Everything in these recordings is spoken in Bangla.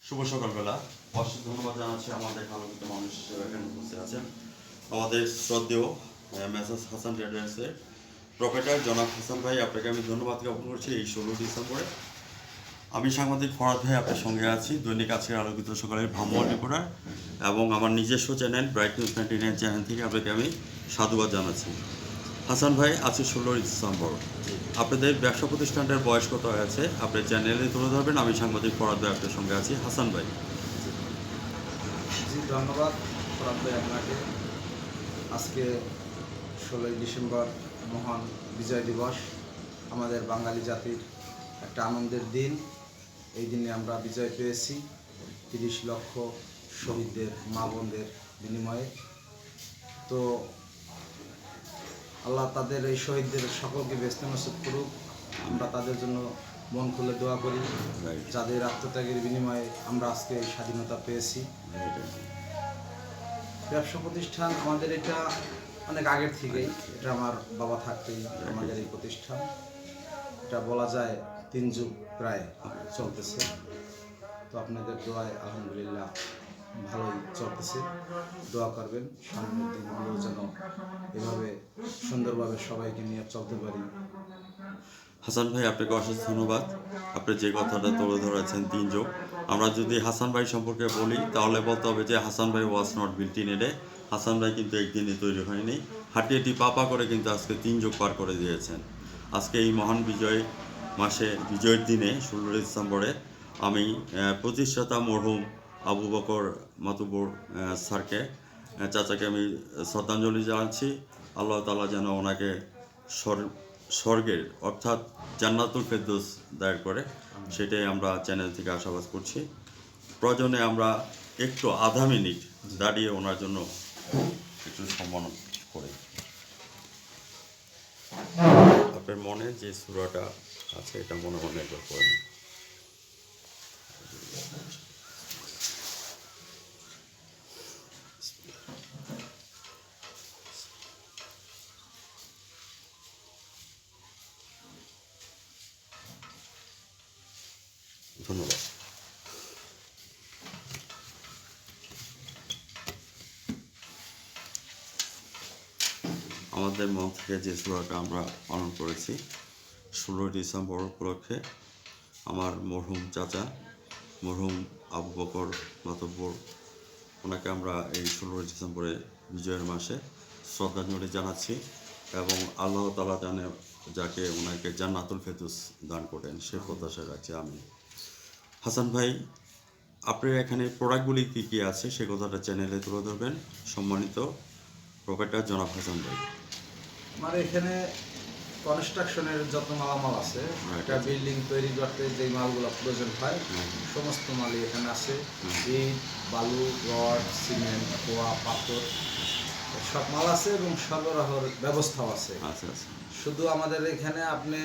শুভ সকালবেলা। অশেষ ধন্যবাদ জানাচ্ছি আমাদের আলোকিত মানুষ হিসেবে এখানে উপস্থিত আছেন আমাদের শ্রদ্ধেয় মেসার্স হাসান ট্রেডার্সের প্রোপাইটার জনাব হাসান ভাই। আপনাকে আমি ধন্যবাদ জ্ঞাপন করছি। এই 16 ডিসেম্বরে আমি সাংবাদিক ফরাদ ভাই আপনার সঙ্গে আছি, দৈনিক আজকের আলোকিত সকালের ভ্রাম্যমাণ রিপোর্টার এবং আমার নিজস্ব চ্যানেল ব্রাইট নিউজ 99 চ্যানেল থেকে আপনাকে আমি সাধুবাদ জানাচ্ছি। হাসান ভাই, আজকে 16 ডিসেম্বর, আপনাদের ব্যবসা প্রতিষ্ঠানটার বয়স কত হয়েছে আপনার চ্যানেলে তুলে ধরবেন। আমি সাংবাদিক ফরাদ ভাই আপনার সঙ্গে আছি। হাসান ভাই। জি, ধন্যবাদ ফরাদ ভাই আপনাকে। আজকে 16ই ডিসেম্বর মহান বিজয় দিবস, আমাদের বাঙালি জাতির একটা আনন্দের দিন। এই দিনে আমরা বিজয় পেয়েছি 30 লক্ষ শহীদদের মা বোনদের বিনিময়ে। তো আল্লাহ তাদের এই শহীদদের সকলকে বেহেশত নসিব করুক। আমরা তাদের জন্য মন খুলে দোয়া করি, যাদের আত্মত্যাগের বিনিময়ে আমরা আজকে এই স্বাধীনতা পেয়েছি। ব্যবসা প্রতিষ্ঠান আমাদের এটা অনেক আগের থেকেই, এটা আমার বাবা থাকতেই আমাদের এই প্রতিষ্ঠান, এটা বলা যায় 3 যুগ প্রায় চলতেছে। তো আপনাদের দোয়ায় আলহামদুলিল্লাহ ভালোই চলতেছে। দোয়া করবেন সামনের দিনগুলো যেন এভাবে সুন্দরভাবে সবাইকে নিয়ে চলতে পারি। হাসান ভাই, আপনাকে অশেষ ধন্যবাদ। আপনি যে কথাটা তুলে ধরেছেন 3 যুগ, আমরা যদি হাসান ভাই সম্পর্কে বলি তাহলে বলতে হবে যে হাসান ভাই was not built in a day. Hasan ভাই কিন্তু একদিনে তৈরি হয়নি, হাঁটিয়ে পাপা করে কিন্তু আজকে 3 যুগ পার করে দিয়েছেন। আজকে এই মহান বিজয় মাসে, বিজয়ের দিনে 16 ডিসেম্বরে আমি প্রতিষ্ঠাতা মরহুম আবু বকর মাতুব্বর স্যারকে, চাচাকে আমি শ্রদ্ধাঞ্জলি জানাচ্ছি। আল্লাহ তাআলা যেন ওনাকে স্বর্গের অর্থাৎ জান্নাতুল ফেরদৌস দায়ের করে, সেটাই আমরা চ্যানেল থেকে আশাবাদ করছি। প্রয়োজনে আমরা একটু আধা মিনিট দাঁড়িয়ে ওনার জন্য একটু সম্মান করি। আপনার মনে যে সূরাটা আছে এটা মনে মনে একবার পড়েন। ধন্যবাদ। আমাদের মন থেকে যে সূরাটা আমরা পালন করেছি 16 ডিসেম্বর উপলক্ষে, আমার মরহুম চাচা মরহুম আবু বকর মাতব্বর, ওনাকে আমরা এই 16 ডিসেম্বরে বিজয়ের মাসে শ্রদ্ধাঞ্জলি জানাচ্ছি এবং আল্লাহ তাআলা জানে যাকে ওনাকে জান্নাতুল ফেরদৌস দান করেন সে প্রত্যাশা রাখছি আমি। হাসান ভাই, আপনার এখানে প্রোডাক্টগুলি কী কী আছে সে কথাটা চ্যানেলে তুলে ধরবেন। সম্মানিত প্রোপাইটার জনাব হাসান ভাই। আমার এখানে কনস্ট্রাকশনের যত মালামাল আছে, একটা বিল্ডিং তৈরি করতে যে মালগুলো প্রয়োজন হয় সমস্ত মালই এখানে আছে। ইট, বালু, রড, সিমেন্ট, খোয়া, পাথর সব মাল আছে এবং সরবরাহের ব্যবস্থাও আছে। আচ্ছা আচ্ছা। শুধু আমাদের এখানে আপনি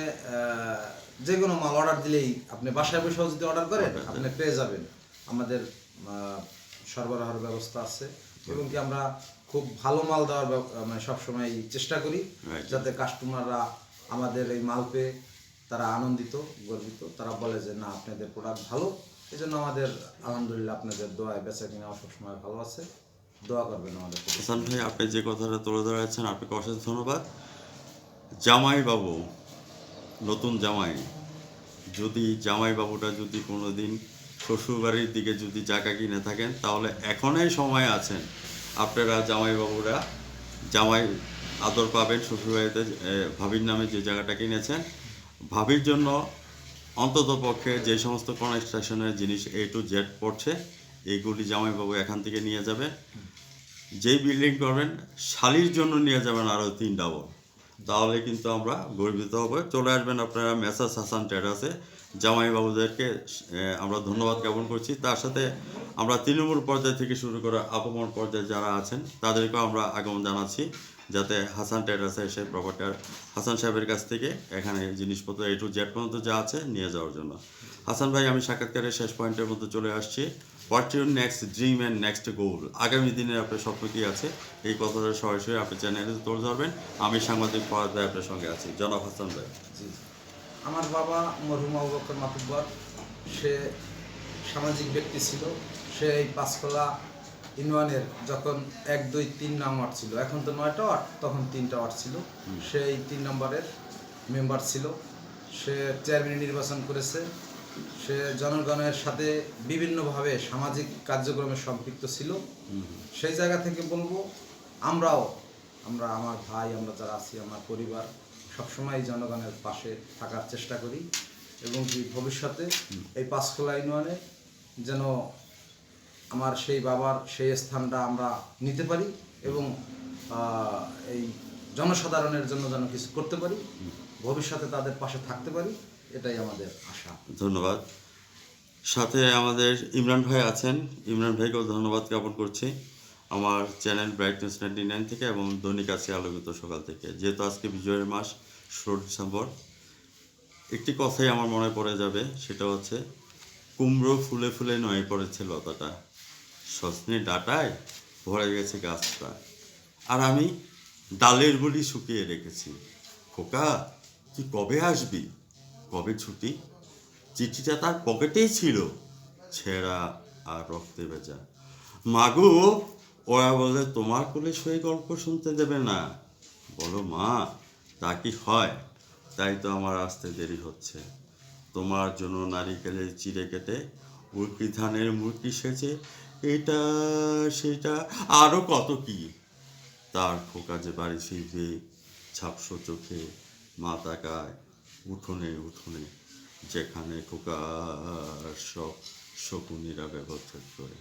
যে কোনো মাল অর্ডার দিলেই, আপনি বাসায় বসেও যদি অর্ডার করেন আপনি পেয়ে যাবেন। আমাদের সরবরাহের ব্যবস্থা আছে এবং কি আমরা খুব ভালো মাল দেওয়ার মানে সবসময় চেষ্টা করি, যাতে কাস্টমাররা আমাদের এই মাল পেয়ে তারা আনন্দিত, গর্বিত, তারা বলে যে না আপনাদের প্রোডাক্ট ভালো। এই জন্য আমাদের আলহামদুলিল্লাহ আপনাদের দোয়ায় বেচা কিনা সবসময় ভালো আছে। দোয়া করবেন আমাদের। হাসান ভাই, আপনি যে কথাটা তুলে ধরেছেন আপনাকে অশেষ ধন্যবাদ। জামাই বাবু, নতুন জামাই, যদি জামাইবাবুটা যদি কোনো দিন শ্বশুরবাড়ির দিকে যদি জায়গা কিনে থাকেন তাহলে এখনই সময় আছেন আপনারা জামাইবাবুরা জামাই আদর পাবেন শ্বশুরবাড়িতে। ভাবির নামে যে জায়গাটা কিনেছেন, ভাবির জন্য অন্তত পক্ষে যে সমস্ত কনস্ট্রাকশনের জিনিস A to Z পড়ছে এইগুলি জামাইবাবু এখান থেকে নিয়ে যাবেন। যেই বিল্ডিং করবেন শালির জন্য নিয়ে যাবেন আরও 3 ডাবল, তাহলে কিন্তু আমরা গর্বিত হব। চলে আসবেন আপনারা মেসার্স হাসান ট্রেডার্সে। জামাইবাবুদেরকে আমরা ধন্যবাদ জ্ঞাপন করছি। তার সাথে আমরা তৃণমূল পর্যায় থেকে শুরু করে আপমর পর্যায়ে যারা আছেন তাদেরকেও আমরা আগমন জানাচ্ছি, যাতে হাসান ট্রেডার্সে এসে প্রপার্টার হাসান সাহেবের কাছ থেকে এখানে জিনিসপত্র A to Z পর্যন্ত যা আছে নিয়ে যাওয়ার জন্য। হাসান ভাই, আমি সাক্ষাৎকারের শেষ পয়েন্টের মধ্যে চলে আসছি। What your next dream and next গোল? আগামী দিনে আপনার স্বপ্ন কী আছে এই কথাটা সরাসরি আপনি চ্যানেলে তুলে ধরবেন। আমি সাংবাদিক ফরাদ ভাই আপনার সঙ্গে আছি। জনাব হাসান ভাই। জি, আমার বাবা মরহুম আবু বকর মাতুব্বর, সে সামাজিক ব্যক্তি ছিল। সে এই পাঁচখোলা ইউনিয়নের যখন 1, 2, 3 নং ওয়ার্ড ছিল, এখন তো 9টা ওয়ার্ড, তখন 3টা ওয়ার্ড ছিল, সেই 3 নম্বরের মেম্বার ছিল। সে চেয়ারম্যান নির্বাচন করেছে। সে জনগণের সাথে বিভিন্নভাবে সামাজিক কার্যক্রমে সম্পৃক্ত ছিল। সেই জায়গা থেকে বলবো, আমরা আমার ভাই, আমরা যারা আছি, আমার পরিবার সবসময় জনগণের পাশে থাকার চেষ্টা করি, এবং কি ভবিষ্যতে এই পাঁচখোলা ইউনিয়নে যেন আমার সেই বাবার সেই স্থানটা আমরা নিতে পারি, এবং এই জনসাধারণের জন্য যেন কিছু করতে পারি, ভবিষ্যতে তাদের পাশে থাকতে পারি, এটাই আমাদের আশা। ধন্যবাদ। সাথে আমাদের ইমরান ভাই আছেন, ইমরান ভাইকেও ধন্যবাদ জ্ঞাপন করছি আমার চ্যানেল ব্রাইটনেস 99 থেকে এবং দৈনিক আছে আলোকিত সকাল থেকে। যেহেতু আজকে বিজয়ের মাস 16 ডিসেম্বর, একটি কথাই আমার মনে পড়ে যাবে, সেটা হচ্ছে কুমড়ো ফুলে ফুলে নয় পড়েছে লতাটা, সজনে ডাঁটায় ভরে গেছে গাছটা, আর আমি ডালের বলি শুকিয়ে রেখেছি। খোকা, তুই কবে আসবি, কবে ছুটি? চিঠিটা তার পকেটেই ছিল, ছেঁড়া আর রক্তে ভেজা। মাগো, ওরা বলে তোমার কোলে সেই গল্প শুনতে দেবে না। বলো মা, তা কি হয়? তাই তো আমার আসতে দেরি হচ্ছে। তোমার জন্য নারিকেলের চিড়ে কেটে উর্কি ধানের মুরকি সেজে এটা সেটা আরও কত কি। তার খোকা যে বাড়ি ফিরবে ঝাপসো চোখে, মা তাকায় উঠোনে উঠোনে, যেখানে খোকার সব শকুনিরা ব্যবচ্ছেদ করে।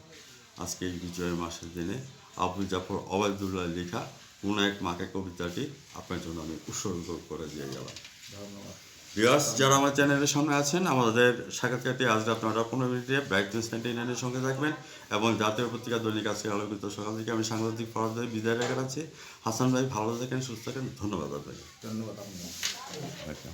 আজকে এই বিজয় মাসের দিনে আবুল জাফর ওবায়দুল্লাহ লেখা কোন এক মাকে কবিতাটি আপনার জন্য আমি উৎসর্গ করে দিয়ে গেলাম। ধন্যবাদ। ভিউয়ার্স, যারা আমার চ্যানেলের সামনে আছেন, আমাদের সাক্ষাৎকারটি আজ রাত 9টা 15 মিনিটে ব্রাইটনেস 99-এর সঙ্গে থাকবেন, এবং জাতীয় পত্রিকা দৈনিক আজকে আলোকিত সকাল থেকে আমি সাংবাদিক ফরহাদ ভাই বিদায় রেখে যাচ্ছি। হাসান ভাই ভালো থাকেন, সুস্থ থাকেন, ধন্যবাদ আপনাকে। ধন্যবাদ আপনাকে। আচ্ছা।